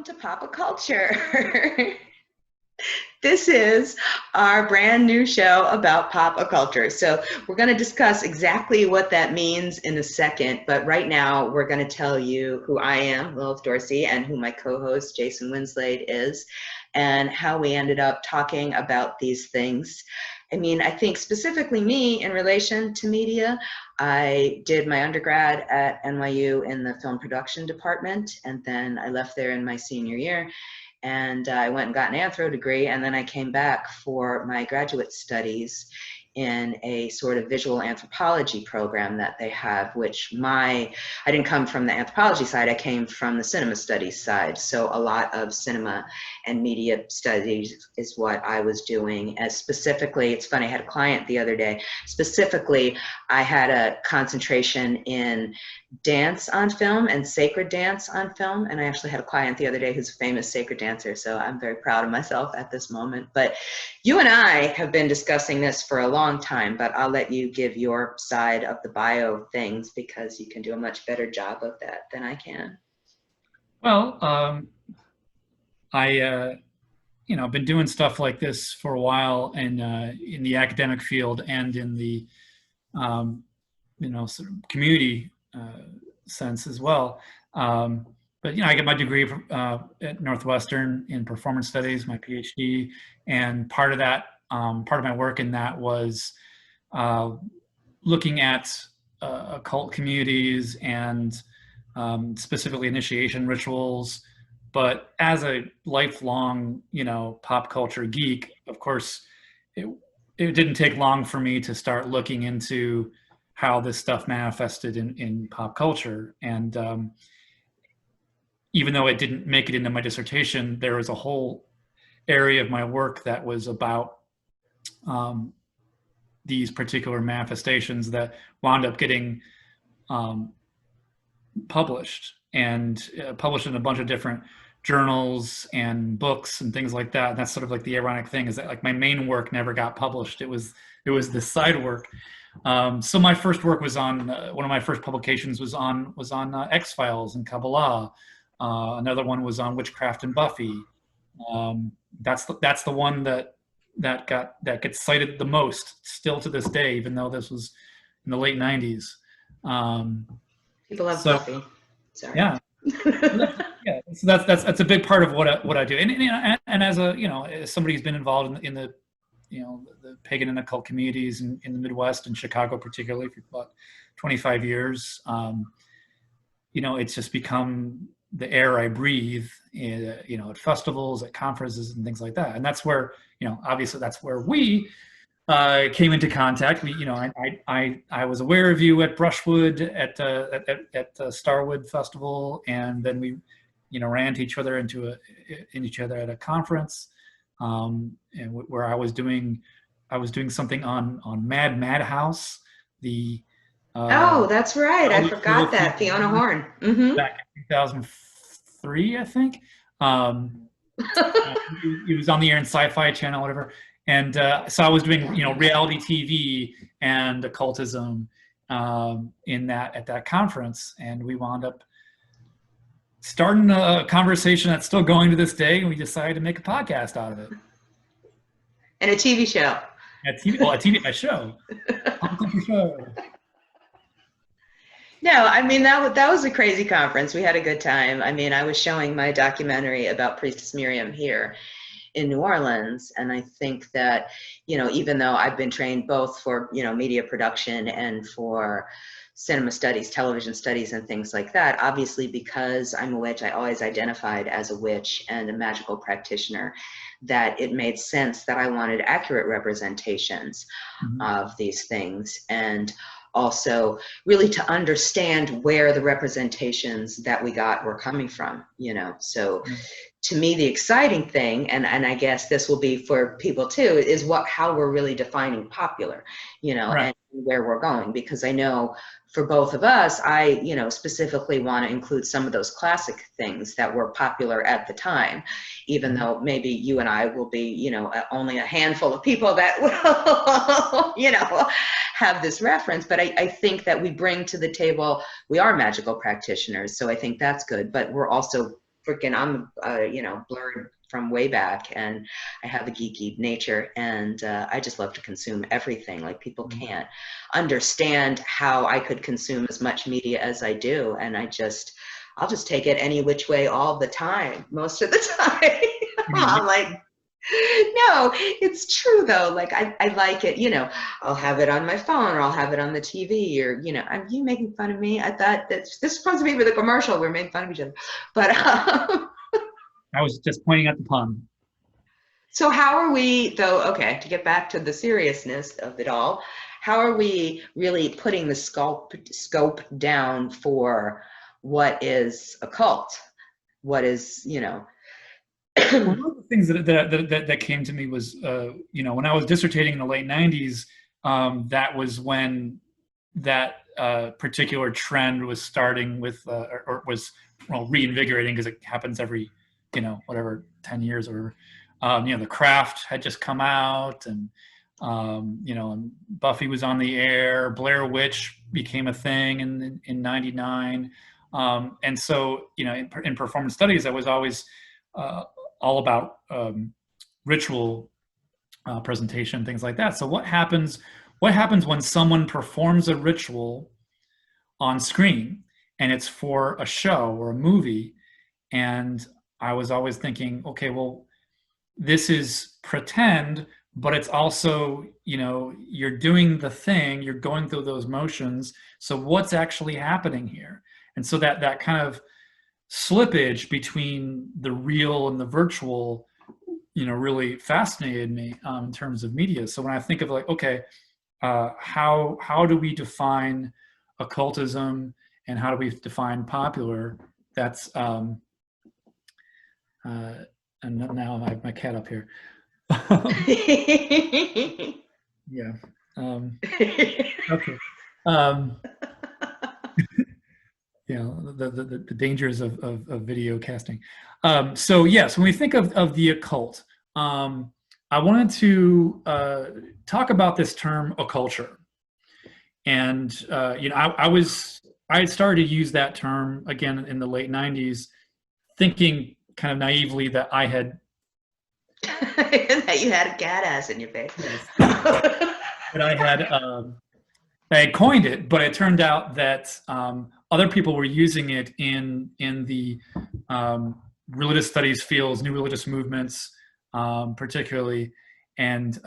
welcome to Pop Occulture. This is our brand new show about pop occulture. So we're going to discuss exactly what that means in a second, but right now we're going to tell you who I am, Lilith Dorsey, and who my co-host Jason Winslade is, and how we ended up talking about these things. I mean, I think specifically me in relation to media, I did my undergrad at NYU in the film production department, and then I left there in my senior year. And I went and got an anthro degree, and then I came back for my graduate studies in a sort of visual anthropology program that they have, which I didn't come from the anthropology side, I came from the cinema studies side. So a lot of cinema and media studies is what I was doing. As specifically, it's funny, I had a client the other day, specifically I had a concentration in dance on film and sacred dance on film. And I actually had a client the other day who's a famous sacred dancer. So I'm very proud of myself at this moment. But you and I have been discussing this for a long time, but I'll let you give your side of the bio things because you can do a much better job of that than I can. Well, I've been doing stuff like this for a while in the academic field and in the, sort of community sense as well. But I get my degree at Northwestern in performance studies, my PhD, and part of my work in that was looking at occult communities and specifically initiation rituals. But as a lifelong, pop culture geek, of course, it didn't take long for me to start looking into how this stuff manifested in pop culture. And even though it didn't make it into my dissertation, there was a whole area of my work that was about these particular manifestations that wound up getting published and published in a bunch of different journals and books and things like that. And that's sort of like the ironic thing, is that like my main work never got published. It was the side work. So my first work was on one of my first publications was on X-Files and Kabbalah. Another one was on witchcraft and Buffy. That's the one that gets cited the most still to this day, even though this was in the late 90s. People love Buffy. Sorry. Yeah. Yeah. So that's a big part of what I do. And as as somebody who's been involved in the the pagan and occult communities in the Midwest and Chicago particularly for about 25 years, it's just become the air I breathe, at festivals, at conferences, and things like that. And that's where, obviously that's where we came into contact. I was aware of you at Brushwood at Starwood Festival, and then we, ran into each other at a conference, and where I was doing something on Madhouse, the oh, that's right. I forgot that. Fiona Horn. Mm-hmm. Back in 2003, I think. He was on the air in Sci-Fi Channel, whatever. And so I was doing, reality TV and occultism at that conference. And we wound up starting a conversation that's still going to this day. And we decided to make a podcast out of it. And a TV show. A show. No, I mean, that was a crazy conference. We had a good time. I mean, I was showing my documentary about Priestess Miriam here in New Orleans. And I think that, even though I've been trained both for, media production and for cinema studies, television studies, and things like that, obviously because I'm a witch, I always identified as a witch and a magical practitioner, that it made sense that I wanted accurate representations of these things. And also really to understand where the representations that we got were coming from, So to me, the exciting thing, and I guess this will be for people too, is how we're really defining popular, right. And where we're going. Because I know for both of us, I, specifically want to include some of those classic things that were popular at the time, even though maybe you and I will be, only a handful of people that will, have this reference. But I think that we bring to the table, we are magical practitioners. So I think that's good, but we're also freaking, I'm, blurred from way back, and I have a geeky nature, and I just love to consume everything. Like, people can't understand how I could consume as much media as I do, and I'll just take it any which way all the time, most of the time. I'm like, no, it's true though. Like, I like it, I'll have it on my phone, or I'll have it on the TV, or, are you making fun of me? I thought that this was supposed to be for the commercial. We're making fun of each other. But I was just pointing out the pun. so how are we, though, okay, to get back to the seriousness of it all, how are we really putting the scope down for what is occult? What is, One of the things that came to me was, when I was dissertating in the late 90s, that was when that particular trend was starting with, or was reinvigorating, because it happens every, 10 years or whatever. The Craft had just come out, and and Buffy was on the air. Blair Witch became a thing in '99, and so in performance studies, I was always all about ritual presentation, things like that. So what happens when someone performs a ritual on screen, and it's for a show or a movie? And I was always thinking, okay, well, this is pretend, but it's also, you're doing the thing, you're going through those motions. So what's actually happening here? And so that kind of slippage between the real and the virtual, really fascinated me in terms of media. So when I think of, like, okay, how do we define occultism, and how do we define popular? That's and now I have my cat up here. Yeah. Okay. The dangers of video casting. So yes, when we think of the occult, I wanted to talk about this term occulture. And I had started to use that term again in the late 90s, thinking kind of naively that I had that you had a cat ass in your face. That I had coined it, but it turned out that other people were using it in the religious studies fields, new religious movements, particularly. And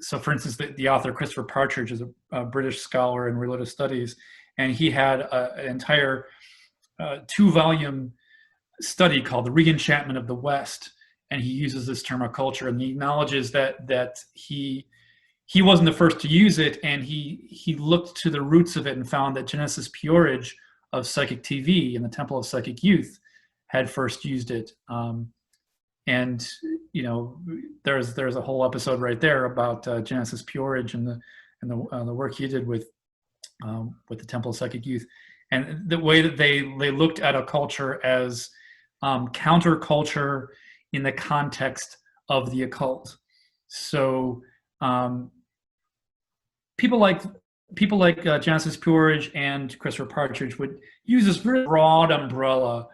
so, for instance, the author Christopher Partridge is a British scholar in religious studies, and he had an entire 2-volume study called The Reenchantment of the West, and he uses this term occulture, and he acknowledges that he wasn't the first to use it, and he looked to the roots of it and found that Genesis Peorage of Psychic TV and the Temple of Psychic Youth had first used it. And there's a whole episode right there about Genesis Peorage and the work he did with the Temple of Psychic Youth, and the way that they looked at a culture as counterculture in the context of the occult. So people like Genesis Peorage and Christopher Partridge would use this very broad umbrella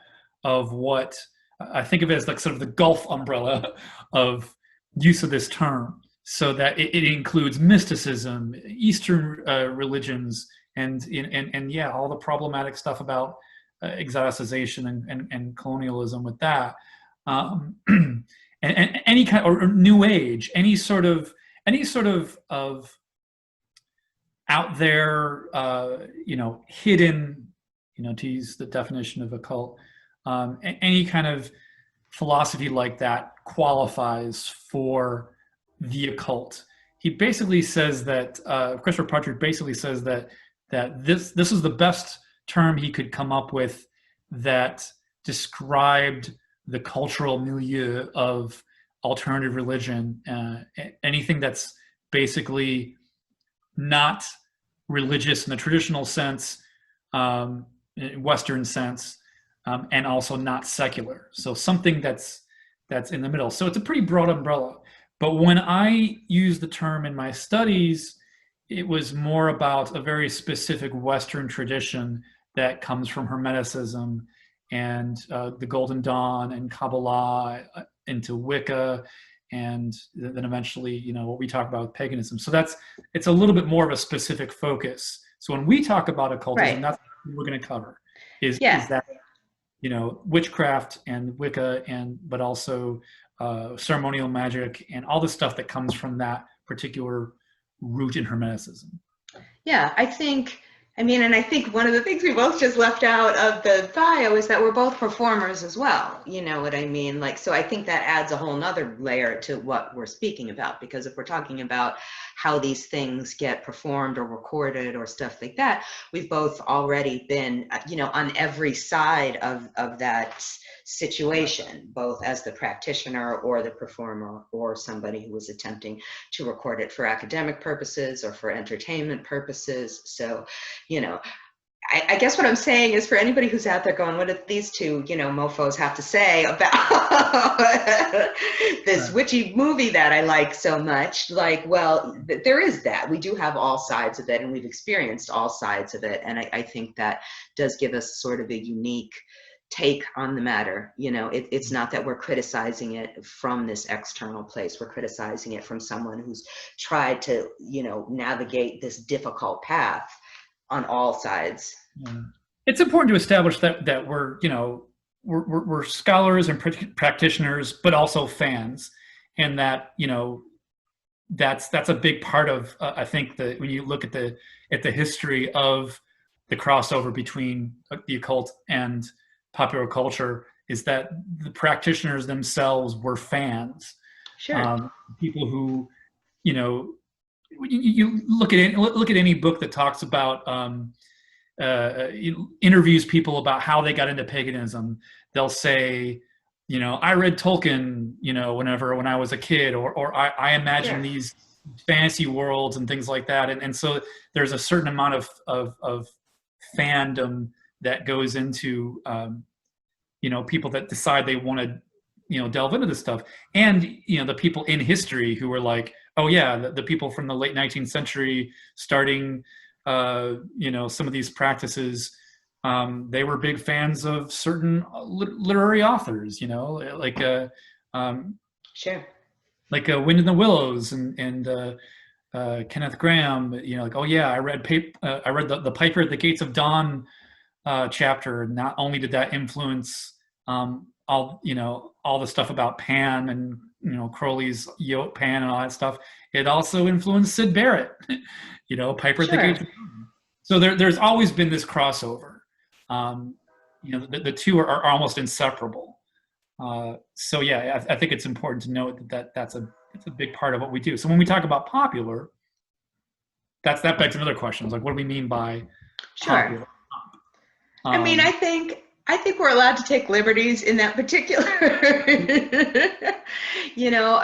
of what I think of it as, like, sort of the Gulf umbrella of use of this term, so that it includes mysticism, Eastern religions, and yeah, all the problematic stuff about exoticization and colonialism with that, and any kind, or New Age, any sort of out there, hidden, to use the definition of occult, any kind of philosophy like that qualifies for the occult. He basically says that Christopher Partridge basically says that this is the best term he could come up with that described the cultural milieu of alternative religion. Anything that's basically not religious in the traditional sense, Western sense, and also not secular. So something that's in the middle. So it's a pretty broad umbrella. But when I use the term in my studies, it was more about a very specific Western tradition that comes from Hermeticism and the Golden Dawn and Kabbalah into Wicca, and then eventually, what we talk about with paganism. So it's a little bit more of a specific focus. So when we talk about occultism, Right. that's what we're going to cover is Yeah. that, witchcraft and Wicca, but also ceremonial magic and all the stuff that comes from that particular root in Hermeticism. Yeah, I think one of the things we both just left out of the bio is that we're both performers as well. You know what I mean? Like, so I think that adds a whole nother layer to what we're speaking about, because if we're talking about how these things get performed or recorded or stuff like that, we've both already been, on every side of that situation, both as the practitioner or the performer or somebody who was attempting to record it for academic purposes or for entertainment purposes. So, I guess what I'm saying is, for anybody who's out there going, what do these two, mofos have to say about this witchy movie that I like so much? Like, well, there is that. We do have all sides of it, and we've experienced all sides of it. And I think that does give us sort of a unique take on the matter. It's not that we're criticizing it from this external place. We're criticizing it from someone who's tried to, navigate this difficult path on all sides. Yeah. It's important to establish that we're scholars and practitioners, but also fans, and that that's a big part of I think that when you look at the history of the crossover between the occult and popular culture, is that the practitioners themselves were fans. Sure. People who, you look at any book that talks about interviews people about how they got into paganism. They'll say, I read Tolkien, when I was a kid, or I imagine these fantasy worlds and things like that. And so there's a certain amount of fandom that goes into, people that decide they want to, delve into this stuff. And, the people in history who were like, oh yeah, the people from the late 19th century starting, some of these practices, they were big fans of certain literary authors, like Sure. Like Wind in the Willows and Kenneth Graham. Like, oh yeah, I read the Piper at the Gates of Dawn chapter. Not only did that influence all the stuff about Pan and Crowley's Pan and all that stuff, it also influenced Syd Barrett. Piper at the Gates of Dawn. So there's always been this crossover. The two are almost inseparable. So yeah, I think it's important to note that's a big part of what we do. So when we talk about popular, that begs another question. It's like, what do we mean by popular? I think we're allowed to take liberties in that particular,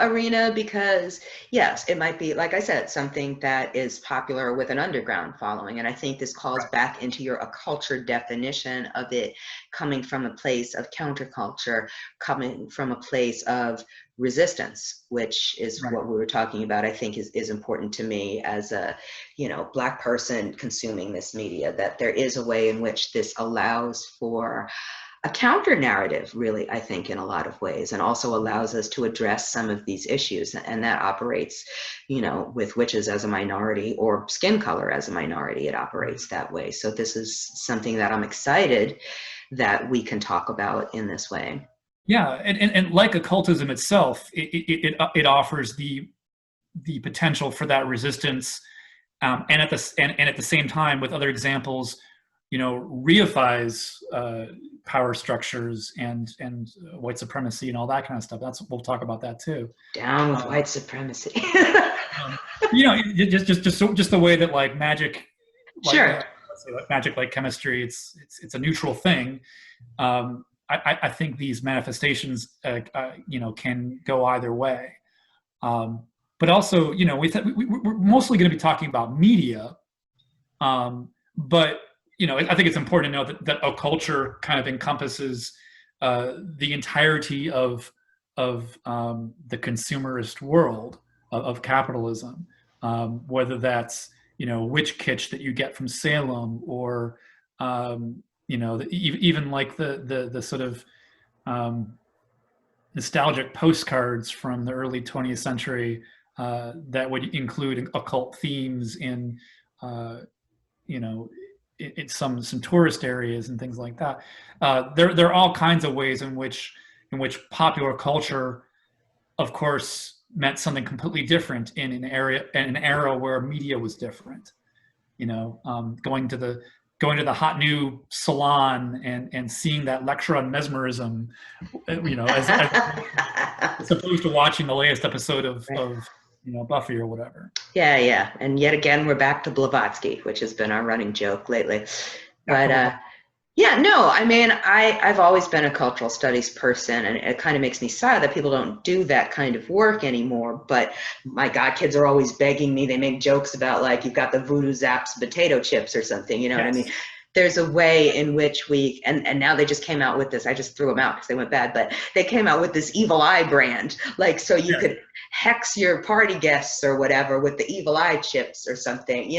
arena, because yes, it might be, like I said, something that is popular with an underground following. And I think this calls back into your occulture definition of it coming from a place of counterculture, coming from a place of resistance, which is what we were talking about. I think is important to me as a, Black person consuming this media, that there is a way in which this allows for a counter narrative, really, I think, in a lot of ways, and also allows us to address some of these issues. And that operates, with witches as a minority or skin color as a minority, it operates that way. So this is something that I'm excited that we can talk about in this way. Yeah, and like occultism itself, it offers the potential for that resistance, and at the same time, with other examples, reifies power strucures and white supremacy and all that kind of stuff. We'll talk about that too. Down with white supremacy. Just the way that like magic, sure. Like magic, like chemistry, it's a neutral thing. I think these manifestations, can go either way. But also, we're mostly going to be talking about media. But, I think it's important to know that occulture kind of encompasses the entirety of the consumerist world of capitalism, whether that's, witch kitsch that you get from Salem, or even like the sort of nostalgic postcards from the early 20th century that would include occult themes in in some tourist areas and things like that. There are all kinds of ways in which popular culture, of course, meant something completely different in an era where media was different. Going to the hot new salon and seeing that lecture on mesmerism, as opposed to watching the latest episode of Buffy or whatever. Yeah. And yet again, we're back to Blavatsky, which has been our running joke lately. But yeah, no, I mean, I've always been a cultural studies person, and it kind of makes me sad that people don't do that kind of work anymore. But my God, kids are always begging me. They make jokes about, like, you've got the Voodoo Zaps potato chips or something, you know what I mean? There's a way in which we, and now they just came out with this, I just threw them out because they went bad, but they came out with this Evil Eye brand, like, so you could hex your party guests or whatever with the Evil Eye chips or something,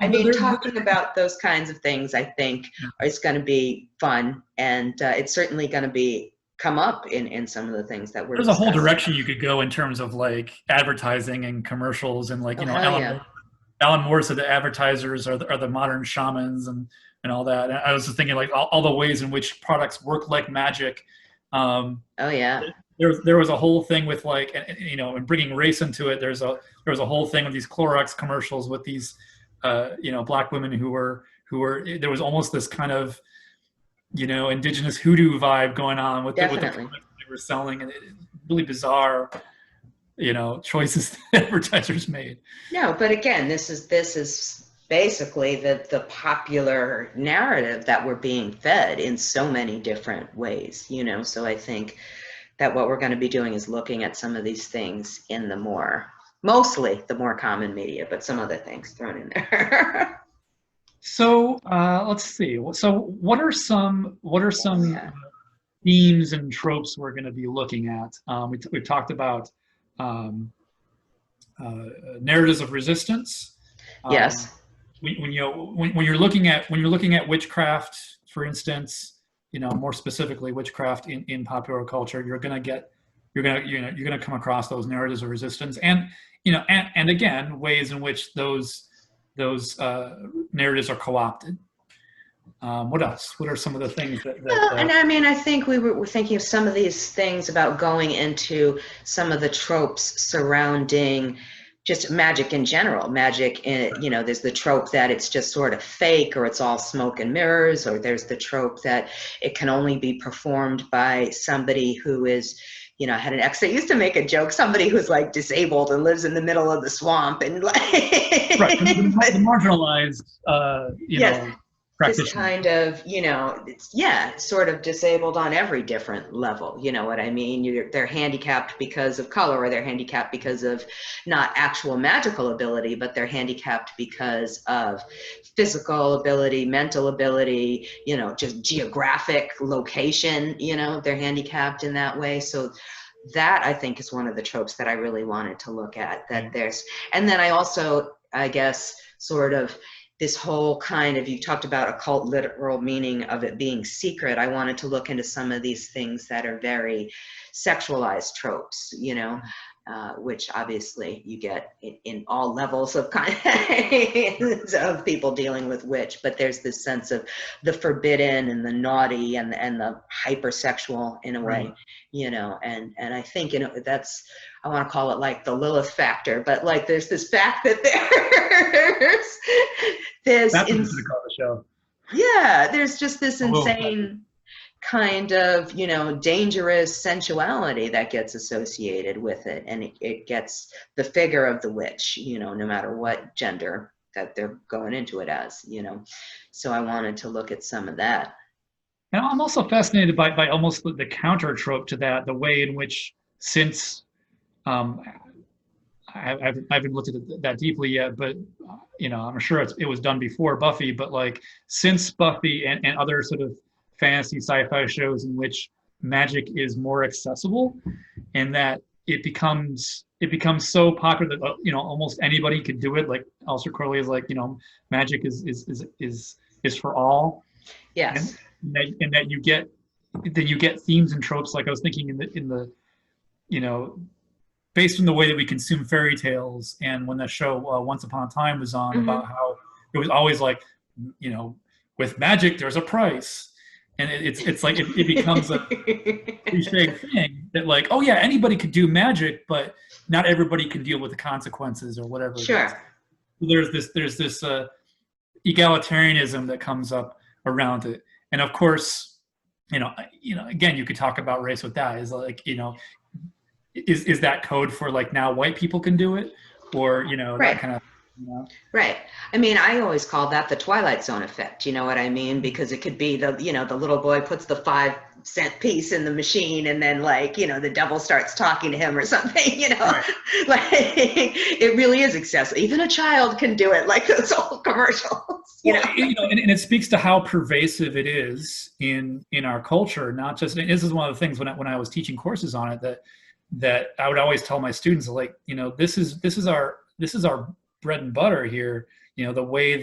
I mean, talking about those kinds of things, I think, is going to be fun, and it's certainly going to come up in some of the things that we're There's discussing. A whole direction you could go in terms of, like, advertising and commercials, and, like, Alan Moore said the advertisers are the modern shamans and all that. And I was just thinking, like, all the ways in which products work like magic. There was a whole thing with, like, and bringing race into it. There was a whole thing with these Clorox commercials with these, black women who were. There was almost this kind of, indigenous hoodoo vibe going on with the products they were selling, and really bizarre, choices that advertisers made. No, but again, this is basically the popular narrative that we're being fed in so many different ways, so I think that what we're going to be doing is looking at some of these things in mostly the more common media, but some other things thrown in there. So let's see. So what are some themes and tropes we're going to be looking at? We've talked about narratives of resistance. Yes. When you're looking at witchcraft, for instance, more specifically witchcraft in popular culture, you're gonna come across those narratives of resistance, and again, ways in which those narratives are co-opted. What else? What are some of the things that and I mean, I think we were thinking of some of these things about going into some of the tropes surrounding just magic in general. Magic, there's the trope that it's just sort of fake, or it's all smoke and mirrors, or there's the trope that it can only be performed by somebody who is, I had an ex that used to make a joke, somebody who's, like, disabled and lives in the middle of the swamp, and like right, the marginalized, yes. This kind of, sort of disabled on every different level. You know what I mean? They're handicapped because of color, or they're handicapped because of not actual magical ability, but they're handicapped because of physical ability, mental ability, just geographic location, they're handicapped in that way. So that, I think, is one of the tropes that I really wanted to look at, and then I also, I guess, sort of, this whole kind of, you talked about occult literal meaning of it being secret. I wanted to look into some of these things that are very sexualized tropes, which obviously you get in all levels of of people dealing with witch, but there's this sense of the forbidden and the naughty and the hypersexual in a way, and I think, that's, I want to call it, like, the Lilith factor, but, like, there's this fact that there's that's what I'm gonna call the show. Yeah, there's just this insane kind of, dangerous sensuality that gets associated with it, and it gets the figure of the witch, no matter what gender that they're going into it as, so I wanted to look at some of that. And I'm also fascinated by almost the counter trope to that, the way in which, since I haven't looked at it that deeply yet, but I'm sure it was done before Buffy, but, like, since Buffy and other sort of fantasy sci-fi shows in which magic is more accessible, and that it becomes so popular that almost anybody could do it. Like Aleister Crowley is like, magic is for all. Yes. And that you get themes and tropes, like I was thinking in the you know, based on the way that we consume fairy tales, and when that show Once Upon a Time was on, about how it was always like, you know, with magic there's a price, and it's like it becomes a cliche thing that, like, oh yeah, anybody could do magic, but not everybody can deal with the consequences or whatever. Sure. There's this egalitarianism that comes up around it, and of course, again, you could talk about race with that. Is like, is that code for, like, now white people can do it, or Right. that kind of. Right. I mean, I always call that the Twilight Zone effect. You know what I mean? Because it could be the little boy puts the 5-cent piece in the machine, and then, like, the devil starts talking to him or something, Right. Like, it really is accessible. Even a child can do it, like those old commercials, Well, and it speaks to how pervasive it is in our culture. Not just, and this is one of the things when I was teaching courses on it, that I would always tell my students, like, this is our bread and butter here. The way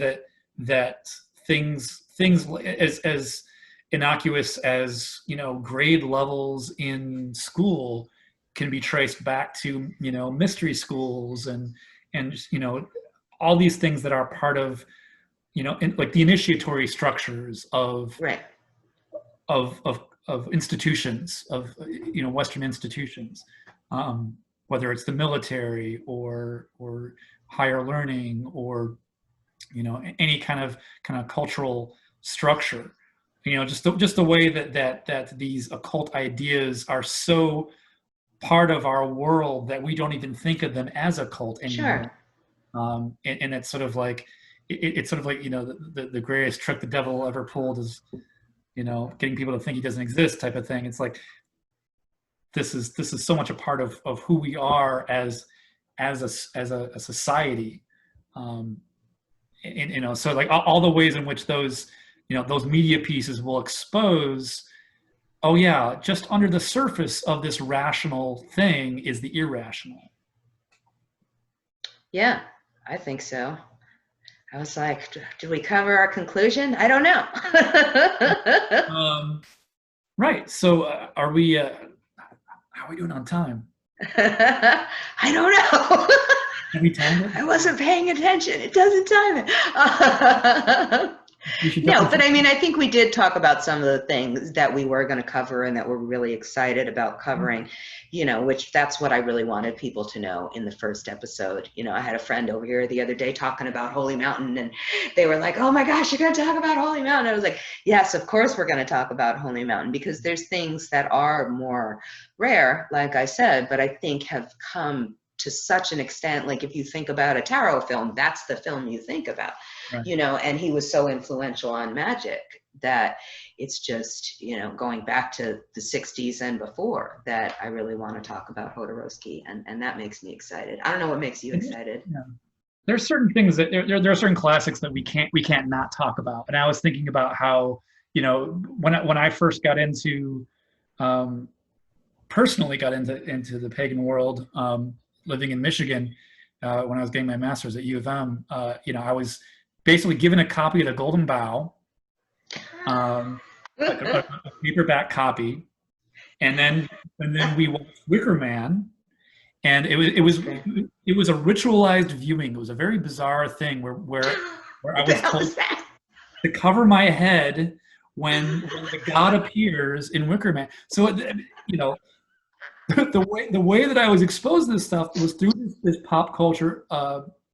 that things as innocuous as grade levels in school can be traced back to mystery schools and all these things that are part of like the initiatory structures of right. of institutions, of Western institutions, whether it's the military or higher learning, or any kind of cultural structure. Just the way that these occult ideas are so part of our world that we don't even think of them as occult anymore. Sure. And it's sort of like it's sort of like the greatest trick the devil ever pulled is getting people to think he doesn't exist, type of thing. It's like this is so much a part of who we are as a society, and so, like, all the ways in which those those media pieces will expose, oh yeah, just under the surface of this rational thing is the irrational. Yeah, I think so. I was like, did we cover our conclusion? I don't know. Right. So are we? How are we doing on time? I don't know. Have we timed it? I wasn't paying attention. It doesn't time it. No, but I mean, I think we did talk about some of the things that we were going to cover and that we're really excited about covering, which that's what I really wanted people to know in the first episode. I had a friend over here the other day talking about Holy Mountain, and they were like, oh my gosh, you're going to talk about Holy Mountain. I was like, yes, of course we're going to talk about Holy Mountain, because there's things that are more rare, like I said, but I think have come to such an extent. Like, if you think about a tarot film, that's the film you think about. Right. And he was so influential on Magick that it's just, going back to the 60s and before, that I really want to talk about Jodorowsky, and that makes me excited. I don't know what makes you excited. Yeah. There's certain things that there are certain classics that we can't not talk about. And I was thinking about how, when I first got into, personally got into the pagan world, living in Michigan, when I was getting my master's at U of M, I was basically given a copy of the Golden Bough, like a paperback copy, and then we watched Wicker Man, and it was a ritualized viewing. It was a very bizarre thing where I was told to cover my head when the god appears in Wicker Man. So the way that I was exposed to this stuff was through this pop culture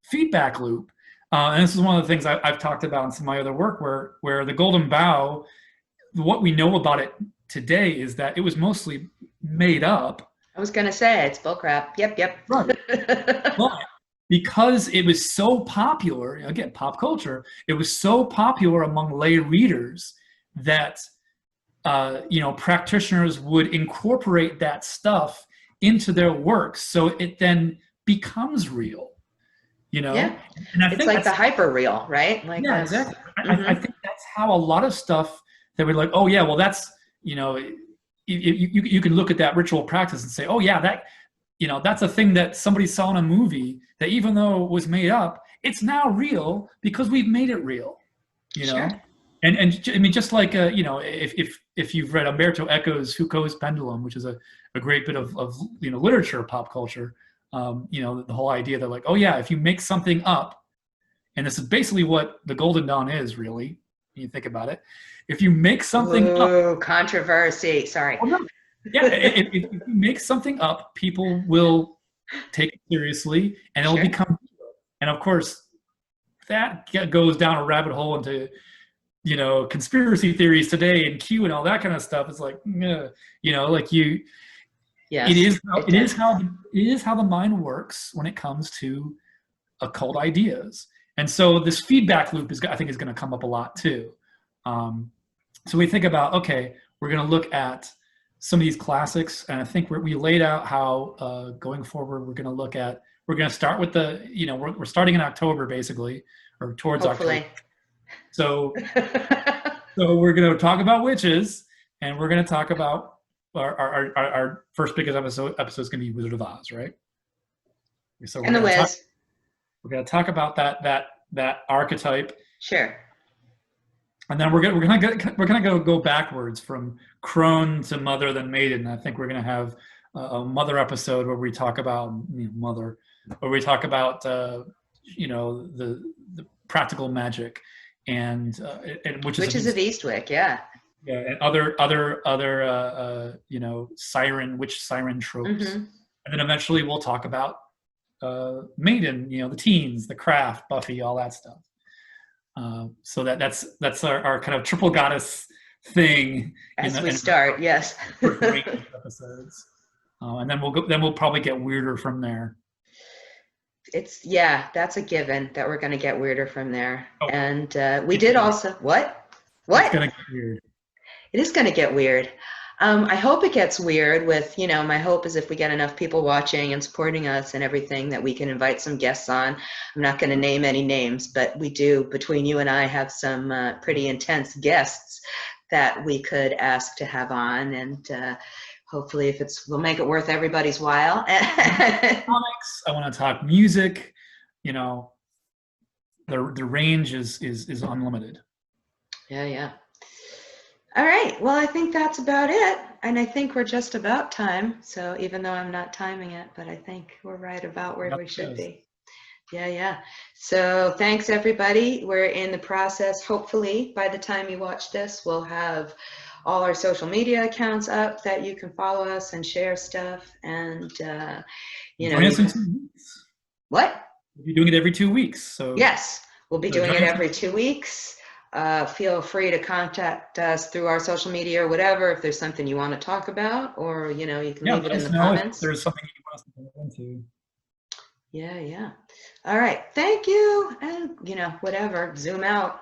feedback loop. And this is one of the things I've talked about in some of my other work, where the Golden Bough, what we know about it today is that it was mostly made up. I was going to say, it's bullcrap. Yep. Right. But because it was so popular, again, pop culture, it was so popular among lay readers that practitioners would incorporate that stuff into their works, so it then becomes real. Yeah. And I it's think like the hyper real, right? Like, yeah, exactly. I think that's how a lot of stuff that we're like, oh yeah, well that's you can look at that ritual practice and say, oh yeah, that that's a thing that somebody saw in a movie that, even though it was made up, it's now real because we've made it real. Sure. And I mean, just like you know, if you've read Umberto Eco's Foucault's Pendulum, which is a great bit of you know, literature, pop culture, you know, the whole idea that like, oh yeah, if you make something up, and this is basically what the Golden Dawn is, really, when you think about it. If you make something up, Ooh, controversy. Sorry. well, no, yeah, if you make something up, people will take it seriously, and it'll Sure. become. And of course, that goes down a rabbit hole into, you know, conspiracy theories today and Q and all that kind of stuff. It's like, you know, like you. Yes. It is how the mind works when it comes to occult ideas. And so this feedback loop I think is going to come up a lot too. So we think about, okay, we're going to look at some of these classics, and I think we laid out how going forward we're going to start with the, you know, we're starting in October basically, or towards Hopefully. October. So we're going to talk about witches, and we're going to talk about our first biggest episode is going to be Wizard of Oz, right? So And the Wiz. We're going to talk about that archetype. Sure. And then we're gonna go backwards from crone to mother, then maiden. I think we're gonna have a mother episode where we talk about, you know, mother, where we talk about you know, the practical magic and Witches of Eastwick, yeah. Yeah, and other you know, witch siren tropes. Mm-hmm. And then eventually we'll talk about maiden, you know, the teens, the craft, Buffy, all that stuff. So that's our kind of triple goddess thing as we start. Yes. Episodes, and then we'll probably get weirder from there. That's a given that we're going to get weirder from there. Oh. And we did also what? It's going to get weird. It is going to get weird. I hope it gets weird with, you know, my hope is if we get enough people watching and supporting us and everything, that we can invite some guests on. I'm not going to name any names, but we do, between you and I, have some pretty intense guests that we could ask to have on. And hopefully we'll make it worth everybody's while. Comics, I want to talk music, you know, the range is unlimited. Yeah. All right. Well, I think that's about it. And I think we're just about time. So even though I'm not timing it, but I think we're right about where we should be. Yeah. So thanks, everybody. We're in the process. Hopefully, by the time you watch this, we'll have all our social media accounts up that you can follow us and share stuff. And, you know. Join us in 2 weeks. What? We'll be doing it every 2 weeks. So yes, we'll be doing it every 2 weeks. Feel free to contact us through our social media or whatever if there's something you want to talk about, or, you know, you can leave it in the comments. If there's something you want us to go into. Yeah. All right. Thank you. And, you know, whatever. Zoom out.